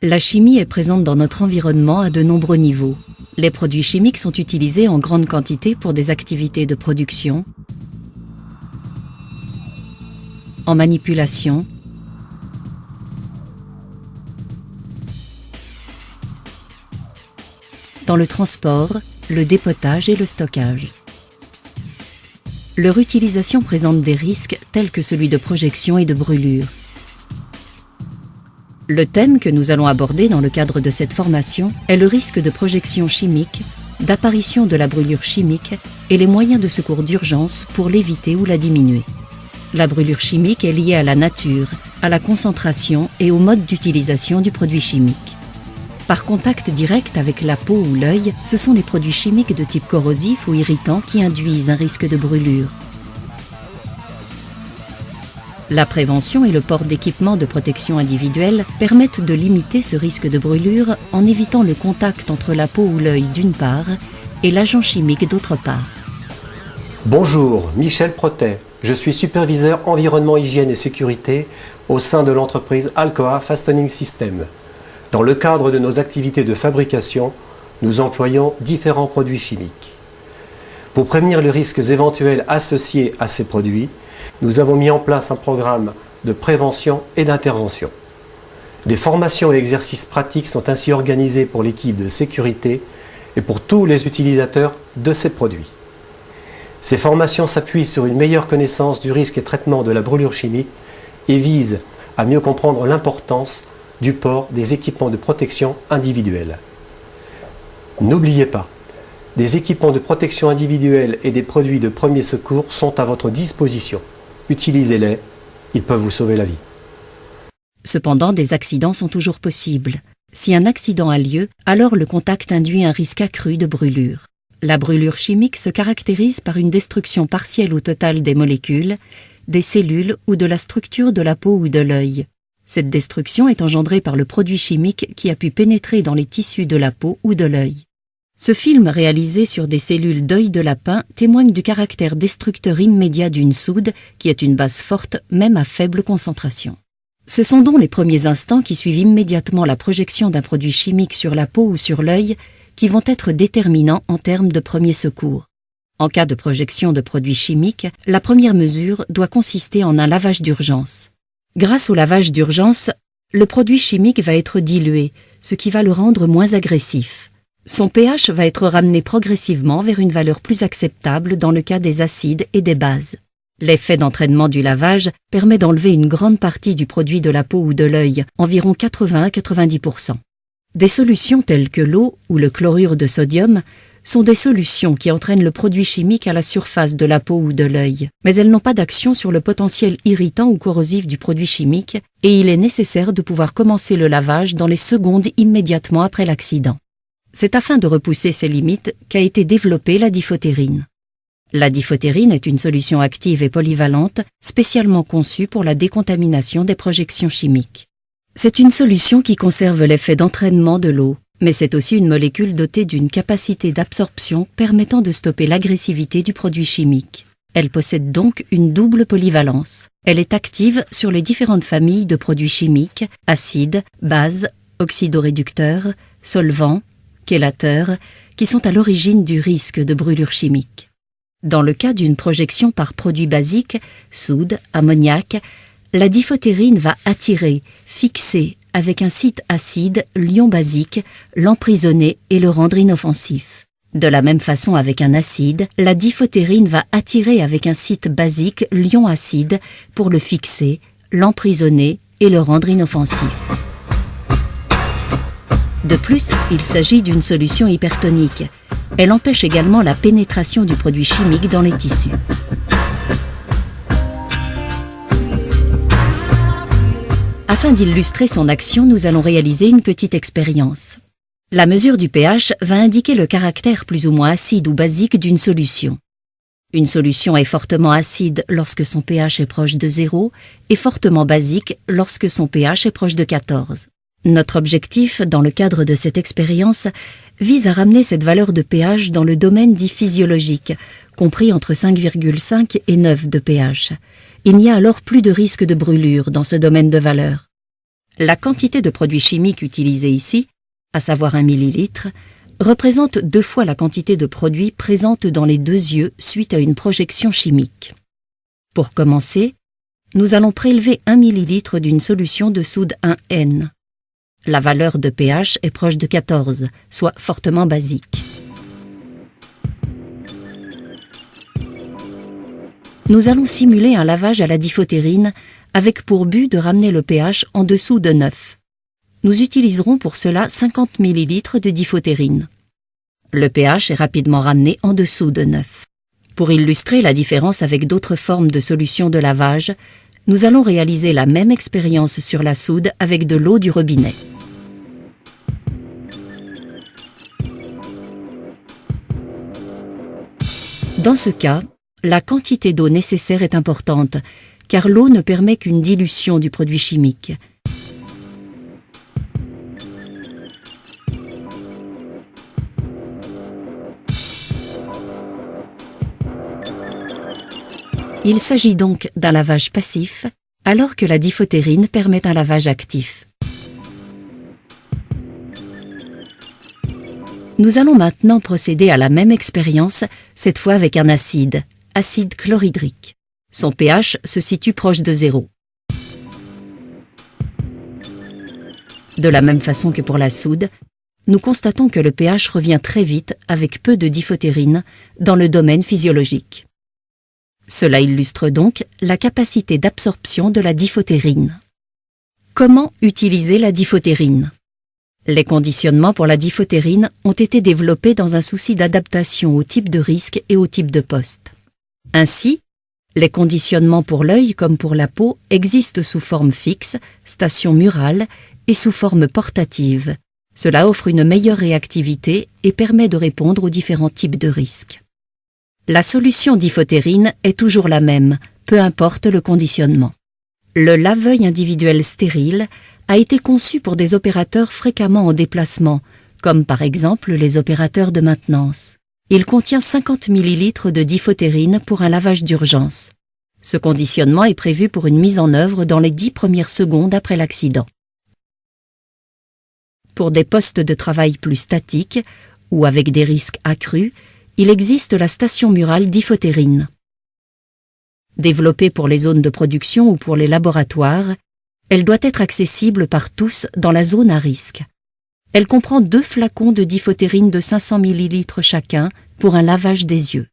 La chimie est présente dans notre environnement à de nombreux niveaux. Les produits chimiques sont utilisés en grande quantité pour des activités de production, en manipulation, dans le transport, le dépotage et le stockage. Leur utilisation présente des risques tels que celui de projection et de brûlure. Le thème que nous allons aborder dans le cadre de cette formation est le risque de projection chimique, d'apparition de la brûlure chimique et les moyens de secours d'urgence pour l'éviter ou la diminuer. La brûlure chimique est liée à la nature, à la concentration et au mode d'utilisation du produit chimique. Par contact direct avec la peau ou l'œil, ce sont les produits chimiques de type corrosif ou irritant qui induisent un risque de brûlure. La prévention et le port d'équipements de protection individuelle permettent de limiter ce risque de brûlure en évitant le contact entre la peau ou l'œil d'une part et l'agent chimique d'autre part. Bonjour, Michel Protet. Je suis superviseur environnement, hygiène et sécurité au sein de l'entreprise Alcoa Fastening System. Dans le cadre de nos activités de fabrication, nous employons différents produits chimiques. Pour prévenir les risques éventuels associés à ces produits, nous avons mis en place un programme de prévention et d'intervention. Des formations et exercices pratiques sont ainsi organisés pour l'équipe de sécurité et pour tous les utilisateurs de ces produits. Ces formations s'appuient sur une meilleure connaissance du risque et traitement de la brûlure chimique et visent à mieux comprendre l'importance du port des équipements de protection individuelle. N'oubliez pas, des équipements de protection individuelle et des produits de premier secours sont à votre disposition. Utilisez-les, ils peuvent vous sauver la vie. Cependant, des accidents sont toujours possibles. Si un accident a lieu, alors le contact induit un risque accru de brûlure. La brûlure chimique se caractérise par une destruction partielle ou totale des molécules, des cellules ou de la structure de la peau ou de l'œil. Cette destruction est engendrée par le produit chimique qui a pu pénétrer dans les tissus de la peau ou de l'œil. Ce film réalisé sur des cellules d'œil de lapin témoigne du caractère destructeur immédiat d'une soude qui est une base forte même à faible concentration. Ce sont donc les premiers instants qui suivent immédiatement la projection d'un produit chimique sur la peau ou sur l'œil qui vont être déterminants en termes de premier secours. En cas de projection de produits chimiques, la première mesure doit consister en un lavage d'urgence. Grâce au lavage d'urgence, le produit chimique va être dilué, ce qui va le rendre moins agressif. Son pH va être ramené progressivement vers une valeur plus acceptable dans le cas des acides et des bases. L'effet d'entraînement du lavage permet d'enlever une grande partie du produit de la peau ou de l'œil, environ 80 à 90%. Des solutions telles que l'eau ou le chlorure de sodium sont des solutions qui entraînent le produit chimique à la surface de la peau ou de l'œil, mais elles n'ont pas d'action sur le potentiel irritant ou corrosif du produit chimique et il est nécessaire de pouvoir commencer le lavage dans les secondes immédiatement après l'accident. C'est afin de repousser ces limites qu'a été développée la diphotérine. La diphotérine est une solution active et polyvalente spécialement conçue pour la décontamination des projections chimiques. C'est une solution qui conserve l'effet d'entraînement de l'eau, mais c'est aussi une molécule dotée d'une capacité d'absorption permettant de stopper l'agressivité du produit chimique. Elle possède donc une double polyvalence. Elle est active sur les différentes familles de produits chimiques, acides, bases, oxydoréducteurs, solvants, chélateurs, qui sont à l'origine du risque de brûlure chimique. Dans le cas d'une projection par produit basique, soude, ammoniac, la diphotérine va attirer, fixer avec un site acide l'ion basique, l'emprisonner et le rendre inoffensif. De la même façon avec un acide, la diphotérine va attirer avec un site basique l'ion acide pour le fixer, l'emprisonner et le rendre inoffensif. De plus, il s'agit d'une solution hypertonique. Elle empêche également la pénétration du produit chimique dans les tissus. Afin d'illustrer son action, nous allons réaliser une petite expérience. La mesure du pH va indiquer le caractère plus ou moins acide ou basique d'une solution. Une solution est fortement acide lorsque son pH est proche de 0 et fortement basique lorsque son pH est proche de 14. Notre objectif, dans le cadre de cette expérience, vise à ramener cette valeur de pH dans le domaine dit physiologique, compris entre 5,5 et 9 de pH. Il n'y a alors plus de risque de brûlure dans ce domaine de valeur. La quantité de produits chimiques utilisée ici, à savoir 1 millilitre, représente 2 fois la quantité de produits présente dans les 2 yeux suite à une projection chimique. Pour commencer, nous allons prélever 1 millilitre d'une solution de soude 1N. La valeur de pH est proche de 14, soit fortement basique. Nous allons simuler un lavage à la diphotérine avec pour but de ramener le pH en dessous de 9. Nous utiliserons pour cela 50 ml de diphotérine. Le pH est rapidement ramené en dessous de 9. Pour illustrer la différence avec d'autres formes de solutions de lavage, nous allons réaliser la même expérience sur la soude avec de l'eau du robinet. Dans ce cas, la quantité d'eau nécessaire est importante, car l'eau ne permet qu'une dilution du produit chimique. Il s'agit donc d'un lavage passif, alors que la diphotérine permet un lavage actif. Nous allons maintenant procéder à la même expérience, cette fois avec un acide chlorhydrique. Son pH se situe proche de 0. De la même façon que pour la soude, nous constatons que le pH revient très vite avec peu de diphotérine dans le domaine physiologique. Cela illustre donc la capacité d'absorption de la diphotérine. Comment utiliser la diphotérine? Les conditionnements pour la diphotérine ont été développés dans un souci d'adaptation au type de risque et au type de poste. Ainsi, les conditionnements pour l'œil comme pour la peau existent sous forme fixe, station murale, et sous forme portative. Cela offre une meilleure réactivité et permet de répondre aux différents types de risques. La solution diphotérine est toujours la même, peu importe le conditionnement. Le lave-œil individuel stérile a été conçu pour des opérateurs fréquemment en déplacement, comme par exemple les opérateurs de maintenance. Il contient 50 ml de diphotérine pour un lavage d'urgence. Ce conditionnement est prévu pour une mise en œuvre dans les 10 premières secondes après l'accident. Pour des postes de travail plus statiques ou avec des risques accrus, il existe la station murale diphotérine. Développée pour les zones de production ou pour les laboratoires, elle doit être accessible par tous dans la zone à risque. Elle comprend 2 flacons de diphotérine de 500 ml chacun pour un lavage des yeux.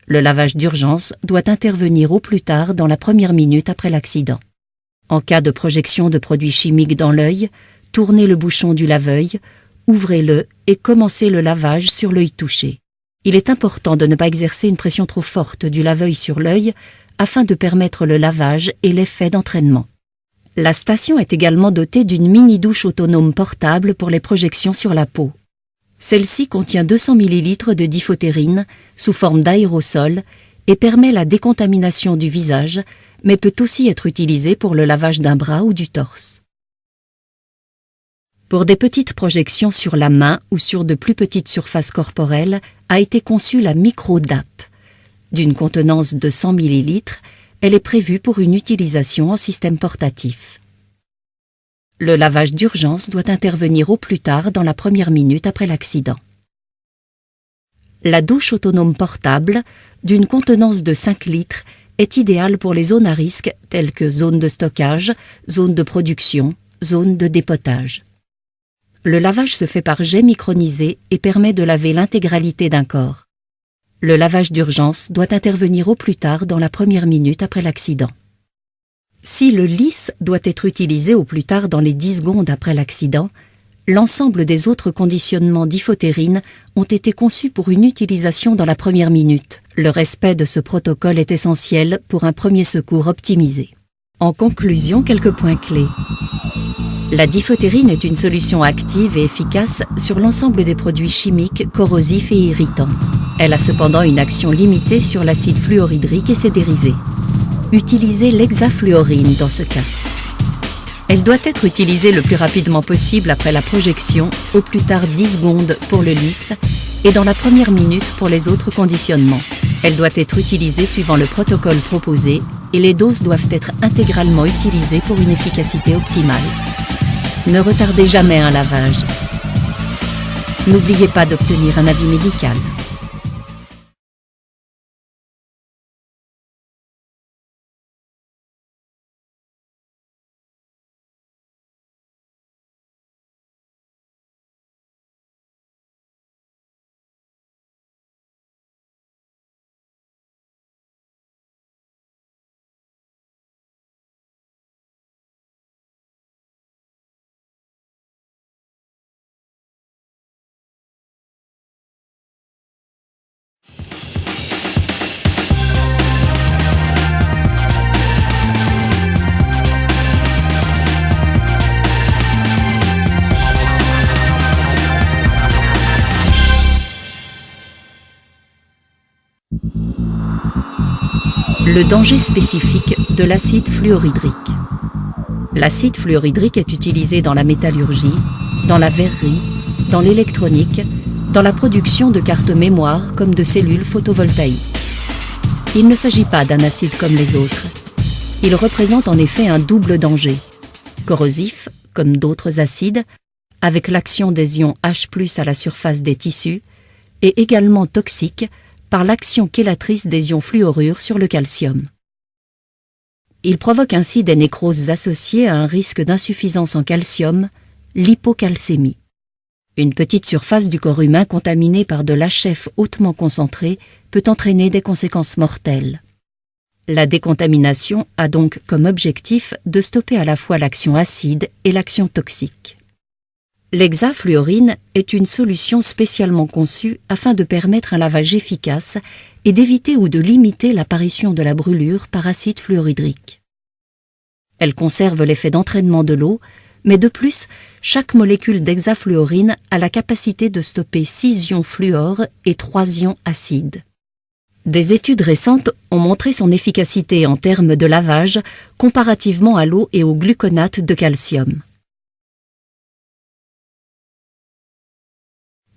Le lavage d'urgence doit intervenir au plus tard dans la première minute après l'accident. En cas de projection de produits chimiques dans l'œil, tournez le bouchon du lave-œil, ouvrez-le et commencez le lavage sur l'œil touché. Il est important de ne pas exercer une pression trop forte du lave-œil sur l'œil afin de permettre le lavage et l'effet d'entraînement. La station est également dotée d'une mini-douche autonome portable pour les projections sur la peau. Celle-ci contient 200 ml de diphotérine sous forme d'aérosol et permet la décontamination du visage, mais peut aussi être utilisée pour le lavage d'un bras ou du torse. Pour des petites projections sur la main ou sur de plus petites surfaces corporelles, a été conçue la micro-DAP. D'une contenance de 100 ml, elle est prévue pour une utilisation en système portatif. Le lavage d'urgence doit intervenir au plus tard dans la première minute après l'accident. La douche autonome portable, d'une contenance de 5 litres, est idéale pour les zones à risque telles que zones de stockage, zones de production, zones de dépotage. Le lavage se fait par jet micronisé et permet de laver l'intégralité d'un corps. Le lavage d'urgence doit intervenir au plus tard dans la première minute après l'accident. Si le lisse doit être utilisé au plus tard dans les 10 secondes après l'accident, l'ensemble des autres conditionnements diphotérine ont été conçus pour une utilisation dans la première minute. Le respect de ce protocole est essentiel pour un premier secours optimisé. En conclusion, quelques points clés. La diphotérine est une solution active et efficace sur l'ensemble des produits chimiques, corrosifs et irritants. Elle a cependant une action limitée sur l'acide fluorhydrique et ses dérivés. Utilisez l'hexafluorine dans ce cas. Elle doit être utilisée le plus rapidement possible après la projection, au plus tard 10 secondes pour le lisse et dans la première minute pour les autres conditionnements. Elle doit être utilisée suivant le protocole proposé et les doses doivent être intégralement utilisées pour une efficacité optimale. Ne retardez jamais un lavage. N'oubliez pas d'obtenir un avis médical. Le danger spécifique de l'acide fluorhydrique. L'acide fluorhydrique est utilisé dans la métallurgie, dans la verrerie, dans l'électronique, dans la production de cartes mémoire comme de cellules photovoltaïques. Il ne s'agit pas d'un acide comme les autres. Il représente en effet un double danger. Corrosif, comme d'autres acides, avec l'action des ions H+ à la surface des tissus, et également toxique, par l'action chélatrice des ions fluorure sur le calcium. Il provoque ainsi des nécroses associées à un risque d'insuffisance en calcium, l'hypocalcémie. Une petite surface du corps humain contaminée par de l'HF hautement concentré peut entraîner des conséquences mortelles. La décontamination a donc comme objectif de stopper à la fois l'action acide et l'action toxique. L'hexafluorine est une solution spécialement conçue afin de permettre un lavage efficace et d'éviter ou de limiter l'apparition de la brûlure par acide fluorhydrique. Elle conserve l'effet d'entraînement de l'eau, mais de plus, chaque molécule d'hexafluorine a la capacité de stopper 6 ions fluor et 3 ions acides. Des études récentes ont montré son efficacité en termes de lavage comparativement à l'eau et au gluconate de calcium.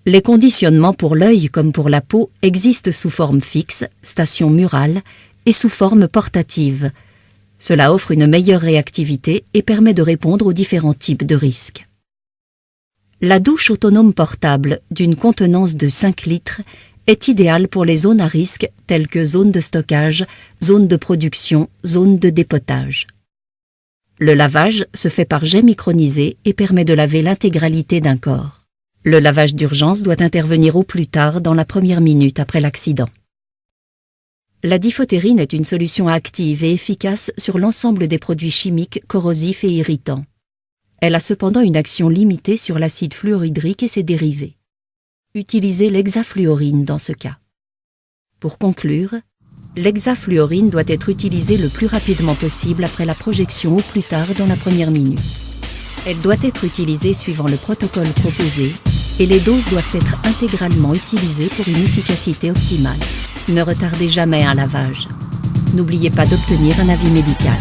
Les conditionnements pour l'œil comme pour la peau existent sous forme fixe, station murale, et sous forme portative. Cela offre une meilleure réactivité et permet de répondre aux différents types de risques. La douche autonome portable d'une contenance de 5 litres est idéale pour les zones à risque telles que zones de stockage, zones de production, zones de dépotage. Le lavage se fait par jet micronisé et permet de laver l'intégralité d'un corps. Le lavage d'urgence doit intervenir au plus tard dans la première minute après l'accident. La diphotérine est une solution active et efficace sur l'ensemble des produits chimiques corrosifs et irritants. Elle a cependant une action limitée sur l'acide fluorhydrique et ses dérivés. Utilisez l'hexafluorine dans ce cas. Pour conclure, l'hexafluorine doit être utilisée le plus rapidement possible après la projection au plus tard dans la première minute. Elle doit être utilisée suivant le protocole proposé et les doses doivent être intégralement utilisées pour une efficacité optimale. Ne retardez jamais un lavage. N'oubliez pas d'obtenir un avis médical.